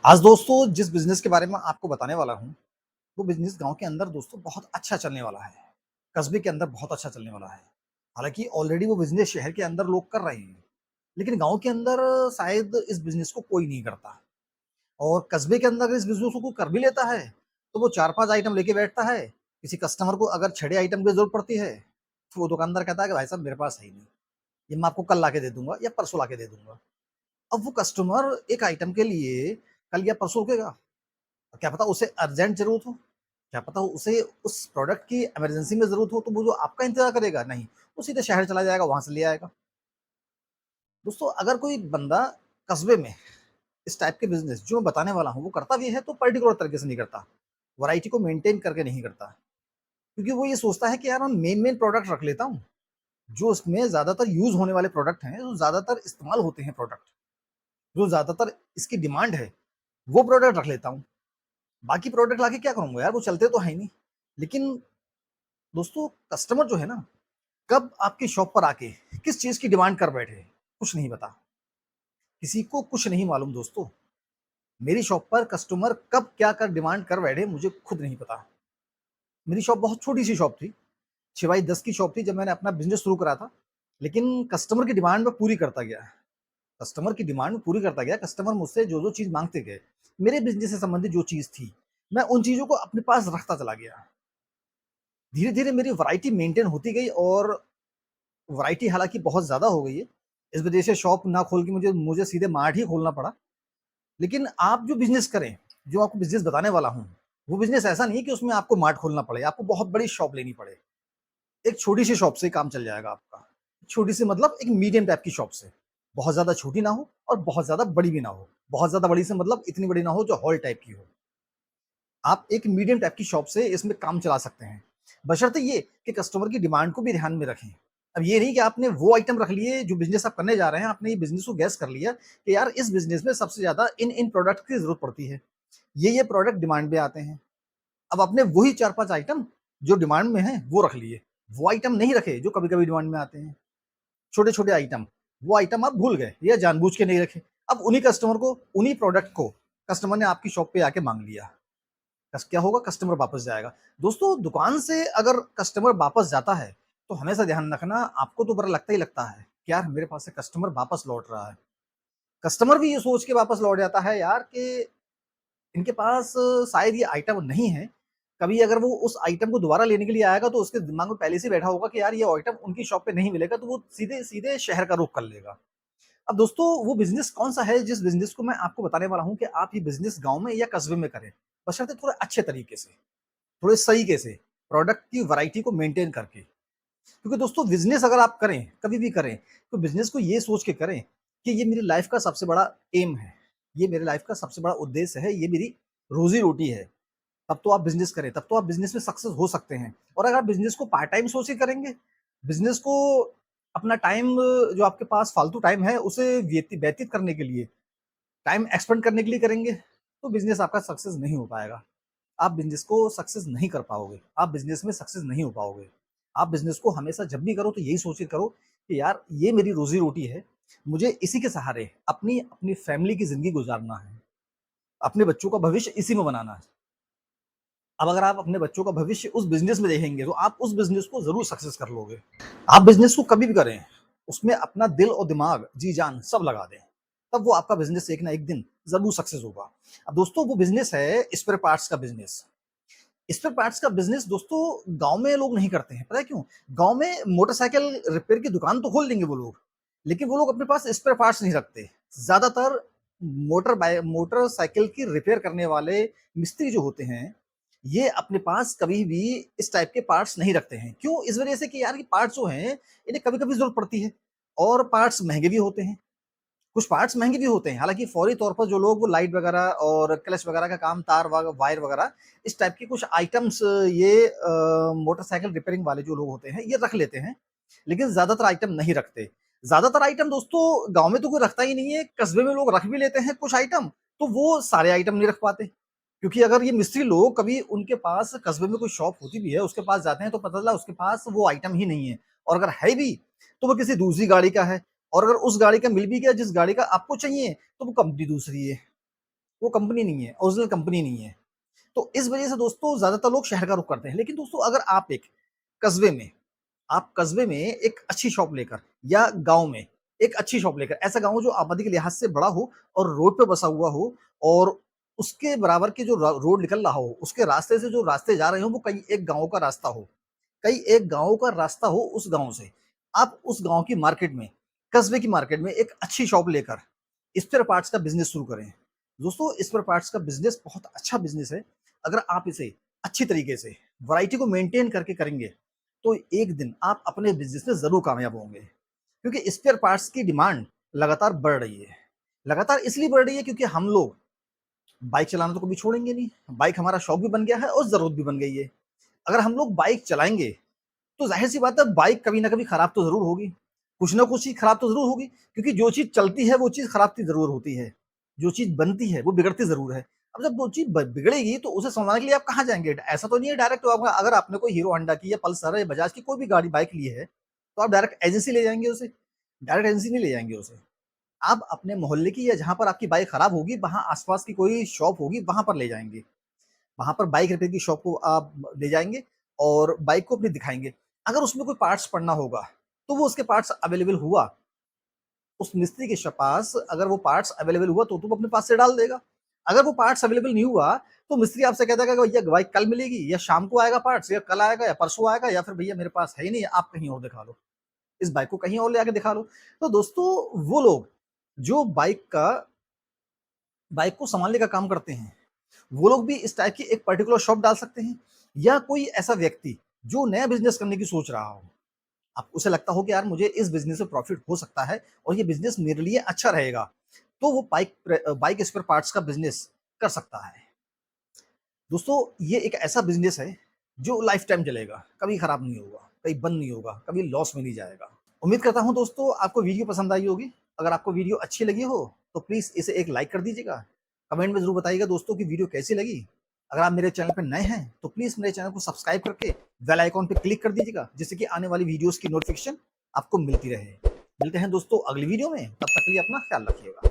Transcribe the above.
आज दोस्तों जिस बिज़नेस के बारे में आपको बताने वाला हूँ, वो बिज़नेस गाँव के अंदर दोस्तों बहुत अच्छा चलने वाला है। कस्बे के अंदर बहुत अच्छा चलने वाला है। हालाँकि ऑलरेडी वो बिज़नेस शहर के अंदर लोग कर रहे हैं, लेकिन गाँव के अंदर शायद इस बिज़नेस को कोई नहीं करता। और कस्बे के अंदर अगर इस बिज़नेस को कोई कर भी लेता है, तो वो 4-5 आइटम लेके बैठता है। किसी कस्टमर को अगर 6 आइटम की ज़रूरत पड़ती है, तो वो दुकानदार कहता है कि भाई साहब मेरे पास है ही नहीं, ये मैं आपको कल लाके दे दूँगा या परसों लाके दे दूँगा। अब वो कस्टमर एक आइटम के लिए कल या परसों रुकेगा। क्या पता उसे अर्जेंट ज़रूरत हो, क्या पता उसे उस प्रोडक्ट की इमरजेंसी में ज़रूरत हो, तो वो जो आपका इंतज़ार करेगा, नहीं, वो सीधे शहर चला जाएगा, वहाँ से ले आएगा। दोस्तों अगर कोई बंदा कस्बे में इस टाइप के बिज़नेस जो मैं बताने वाला हूँ, वो करता भी है तो पर्टिकुलर तरीके से नहीं करता, वैरायटी को मेंटेन करके नहीं करता। क्योंकि वो ये सोचता है कि यार मैं मेन-मेन प्रोडक्ट रख लेता हूँ, जो उसमें ज़्यादातर यूज़ होने वाले प्रोडक्ट हैं, जो ज़्यादातर इस्तेमाल होते हैं प्रोडक्ट, जो ज़्यादातर इसकी डिमांड है, वो प्रोडक्ट रख लेता हूँ। बाकी प्रोडक्ट लाके क्या करूँगा यार, वो चलते तो हैं ही नहीं। लेकिन दोस्तों कस्टमर जो है ना, कब आपकी शॉप पर आके किस चीज़ की डिमांड कर बैठे, कुछ नहीं पता। किसी को कुछ नहीं मालूम दोस्तों। मेरी शॉप पर कस्टमर कब क्या कर डिमांड कर बैठे मुझे खुद नहीं पता। मेरी शॉप बहुत छोटी-सी शॉप थी, 6 बाई 10 की शॉप थी जब मैंने अपना बिज़नेस शुरू करा था। लेकिन कस्टमर की डिमांड मैं पूरी करता गया। कस्टमर की डिमांड पूरी करता गया, कस्टमर मुझसे जो-जो चीज़ माँगते गए, मेरे बिज़नेस से संबंधित जो चीज़ थी, मैं उन चीज़ों को अपने पास रखता चला गया। धीरे-धीरे मेरी वैरायटी मेंटेन होती गई और वैरायटी हालाँकि बहुत ज़्यादा हो गई है। इस वजह से शॉप ना खोल के मुझे मुझे सीधे मार्ट ही खोलना पड़ा। लेकिन आप जो बिज़नेस करें, जो आपको बिज़नेस बताने वाला हूँ, वो बिज़नेस ऐसा नहीं है कि उसमें आपको मार्ट खोलना पड़े, आपको बहुत बड़ी शॉप लेनी पड़े। एक छोटी-सी शॉप से काम चल जाएगा आपका। छोटी-सी मतलब एक मीडियम टाइप की शॉप से। बहुत ज़्यादा छोटी ना हो और बहुत ज़्यादा बड़ी भी ना हो। बहुत ज़्यादा बड़ी से मतलब इतनी बड़ी ना हो जो हॉल टाइप की हो। आप एक मीडियम टाइप की शॉप से इसमें काम चला सकते हैं। बशर्ते ये कि कस्टमर की डिमांड को भी ध्यान में रखें। अब ये नहीं कि आपने वो आइटम रख लिए जो बिज़नेस आप करने जा रहे हैं, आपने ये बिज़नेस को गैस कर लिया कि यार इस बिज़नेस में सबसे ज़्यादा इन प्रोडक्ट की ज़रूरत पड़ती है। ये प्रोडक्ट डिमांड में आते हैं। अब आपने वही 4-5 आइटम जो डिमांड में हैं, वो रख लिए। वो आइटम नहीं रखे जो कभी-कभी डिमांड में आते हैं। छोटे-छोटे आइटम, वो आइटम आप भूल गए या जानबूझ के नहीं रखे। अब उन्हीं कस्टमर को, उन्हीं प्रोडक्ट को कस्टमर ने आपकी शॉप पे आके माँग लिया। कस क्या होगा कस्टमर वापस जाएगा। दोस्तों दुकान से अगर कस्टमर वापस जाता है, तो हमेशा ध्यान रखना आपको तो बुरा लगता ही लगता है, कि यार मेरे पास से कस्टमर वापस लौट रहा है। कस्टमर भी ये सोच के वापस लौट जाता है यार कि इनके पास शायद ये आइटम नहीं है। कभी अगर वो उस आइटम को दोबारा लेने के लिए आएगा तो उसके दिमाग में पहले से ही बैठा होगा कि यार ये आइटम उनकी शॉप पे नहीं मिलेगा, तो वो सीधे-सीधे शहर का रुख कर लेगा। अब दोस्तों वो बिज़नेस कौन-सा है जिस बिज़नेस को मैं आपको बताने वाला हूँ कि आप ये बिज़नेस गाँव में या कस्बे में करें, बशर्ते थोड़े अच्छे तरीके से। थोड़े सलीके से, प्रोडक्ट की वैरायटी को मेंटेन करके। क्योंकि दोस्तों बिज़नेस अगर आप करें, कभी भी करें, तो बिज़नेस को ये सोच के करें कि ये मेरी लाइफ़ का सबसे बड़ा एम है, ये मेरे लाइफ़ का सबसे बड़ा उद्देश्य है, ये मेरी रोज़ी-रोटी है। तब तो आप बिज़नेस करें, तब तो आप बिज़नेस में सक्सेस हो सकते हैं। और अगर आप बिज़नेस को पार्ट टाइम सोच के करेंगे, बिज़नेस को अपना टाइम जो आपके पास फालतू टाइम है, उसे व्यतीत करने के लिए, टाइम एक्सपेंड करने के लिए करेंगे, तो बिज़नेस आपका सक्सेस नहीं हो पाएगा। आप बिज़नेस को सक्सेस नहीं कर पाओगे। आप बिज़नेस में सक्सेस नहीं हो पाओगे। आप बिज़नेस को हमेशा जब भी करो तो यही सोच के करो कि यार ये मेरी रोज़ी-रोटी है। मुझे इसी के सहारे अपनी अपनी फैमिली की ज़िंदगी गुज़ारना है। अपने बच्चों का भविष्य इसी में बनाना है। अब अगर आप अपने बच्चों का भविष्य उस बिज़नेस में देखेंगे तो आप उस बिज़नेस को ज़रूर सक्सेस कर लोगे। आप बिज़नेस को कभी भी करें, उसमें अपना दिल और दिमाग, जी-जान सब लगा दें। तब वो आपका बिज़नेस एक ना एक दिन ज़रूर सक्सेस होगा। अब दोस्तों वो बिज़नेस है स्पेयर पार्ट्स का बिज़नेस। स्पेयर पार्ट्स का बिज़नेस दोस्तों गाँव में लोग नहीं करते हैं, पता है क्यों? गाँव में मोटरसाइकिल रिपेयर की दुकान तो खोल देंगे वो लोग, लेकिन वो लोग अपने पास स्पेयर पार्ट्स नहीं रखते। ज़्यादातर मोटरसाइकिल की रिपेयर करने वाले मिस्त्री जो होते हैं, ये अपने पास कभी भी इस टाइप के पार्ट्स नहीं रखते हैं। क्यों? इस वजह से कि यार ये पार्ट्स जो हैं, इन्हें कभी-कभी ज़रूरत पड़ती है और पार्ट्स महँगे भी होते हैं। कुछ पार्ट्स महँगे भी होते हैं, हालाँकि फौरी तौर पर जो लोग वो लाइट वगैरह और क्लच वगैरह का काम तार वायर वगैरह इस टाइप के कुछ आइटम्स ये मोटरसाइकिल रिपेयरिंग वाले जो लोग होते हैं, ये रख लेते हैं, लेकिन ज़्यादातर आइटम नहीं रखते। ज़्यादातर आइटम दोस्तों गाँव में तो कोई रखता ही नहीं है, कस्बे में लोग रख भी लेते हैं कुछ आइटम, तो वो सारे आइटम नहीं रख पाते। क्योंकि अगर ये मिस्त्री लोग कभी उनके पास कस्बे में कोई शॉप होती भी है, उसके पास जाते हैं तो पता चला उसके पास वो आइटम ही नहीं है और अगर है भी, तो वो किसी दूसरी गाड़ी का है और अगर उस गाड़ी का मिल भी गया जिस गाड़ी का आपको चाहिए, तो वो कंपनी दूसरी है। वो कंपनी नहीं है, ओरिजिनल कंपनी नहीं है। तो इस वजह से दोस्तों ज़्यादातर लोग शहर का रुख करते हैं। लेकिन दोस्तों अगर आप एक कस्बे में आप कस्बे में एक अच्छी शॉप लेकर या गाँव में एक अच्छी शॉप लेकर, ऐसा गाँव जो आबादी के लिहाज से बड़ा हो और रोड पे बसा हुआ हो और उसके बराबर के जो रोड निकल रहा हो, उसके रास्ते से जो रास्ते जा रहे हो वो कहीं एक गाँव का रास्ता हो, कहीं एक गाँव का रास्ता हो उस गाँव से। आप उस गाँव की मार्केट में, कस्बे की मार्केट में एक अच्छी शॉप लेकर स्पेयर पार्ट्स का बिज़नेस शुरू करें। दोस्तों स्पेयर पार्ट्स का बिज़नेस बहुत अच्छा बिज़नेस है। अगर आप इसे अच्छी तरीके से वैरायटी को मेंटेन करके करेंगे, तो एक दिन आप अपने बिज़नेस में ज़रूर कामयाब होंगे। क्योंकि स्पेयर पार्ट्स की डिमांड लगातार बढ़ रही है। लगातार इसलिए बढ़ रही है क्योंकि हम लोग बाइक चलाना तो कभी छोड़ेंगे नहीं। बाइक हमारा शौक भी बन गया है और ज़रूरत भी बन गई है। अगर हम लोग बाइक चलाएँगे, तो ज़ाहिर-सी बात है बाइक कभी न कभी खराब तो ज़रूर होगी। कुछ न कुछ चीज़ खराब तो ज़रूर होगी क्योंकि जो चीज़ चलती है वो चीज़ खराब तो ज़रूर होती है। जो चीज़ बनती है वो बिगड़ती ज़रूर है। अब जब वो चीज़ ब बिगड़ेगी तो उसे संभालने के लिए आप कहाँ जाएँगे? ऐसा तो नहीं है डायरेक्ट आप अगर आपने कोई हीरो होंडा की या पल्सर या बजाज की कोई भी गाड़ी बाइक ली है, तो आप डायरेक्ट एजेंसी ले जाएँगे उसे? डायरेक्ट एजेंसी नहीं ले जाएँगे उसे। आप अपने मोहल्ले की या जहाँ पर आपकी बाइक खराब होगी वहाँ आस-पास की कोई शॉप होगी वहाँ पर ले जाएँगे। वहाँ पर बाइक रिपेयर की शॉप को आप ले जाएँगे और बाइक को अपनी दिखाएँगे। अगर उसमें कोई पार्ट्स पड़ना होगा, तो वो उसके पार्ट्स अवेलेबल हुआ, उस मिस्त्री के पास अगर वो पार्ट्स अवेलेबल हुआ तो वो अपने पास से डाल देगा। अगर वो पार्ट्स अवेलेबल नहीं हुआ, तो मिस्त्री आपसे कह देगा कि भैया बाइक कल मिलेगी या शाम को आएगा पार्ट्स या कल आएगा या परसों आएगा या फिर भैया मेरे पास है ही नहीं, आप कहीं और दिखा लो। इस बाइक को कहीं और ले आके दिखा लो। तो दोस्तों वो लोग जो बाइक को सँभालने का काम करते हैं, वो लोग भी इस टाइप की एक पर्टिकुलर शॉप डाल सकते हैं या कोई ऐसा व्यक्ति जो नया बिज़नेस करने की सोच रहा हो। आप उसे लगता हो कि यार मुझे इस बिज़नेस से प्रॉफ़िट हो सकता है और ये बिज़नेस मेरे लिए अच्छा रहेगा, तो वो बाइक स्पेयर पार्ट्स का बिज़नेस कर सकता है। दोस्तों ये एक ऐसा बिज़नेस है जो लाइफ़ टाइम चलेगा, कभी खराब नहीं होगा, कभी बंद नहीं होगा, कभी लॉस में नहीं जाएगा। उम्मीद करता हूँ दोस्तों आपको वीडियो पसंद आई होगी। अगर आपको वीडियो अच्छी लगी हो तो प्लीज़ इसे एक लाइक कर दीजिएगा। कमेंट में ज़रूर बताइएगा दोस्तों कि वीडियो कैसी लगी। अगर आप मेरे चैनल पे नए हैं तो प्लीज़ मेरे चैनल को सब्सक्राइब करके बेल आइकॉन पे क्लिक कर दीजिएगा जिससे कि आने वाली वीडियोज़ की नोटिफ़िकेशन आपको मिलती रहे। मिलते हैं दोस्तों अगली वीडियो में, तब तक के लिए अपना ख्याल रखिएगा।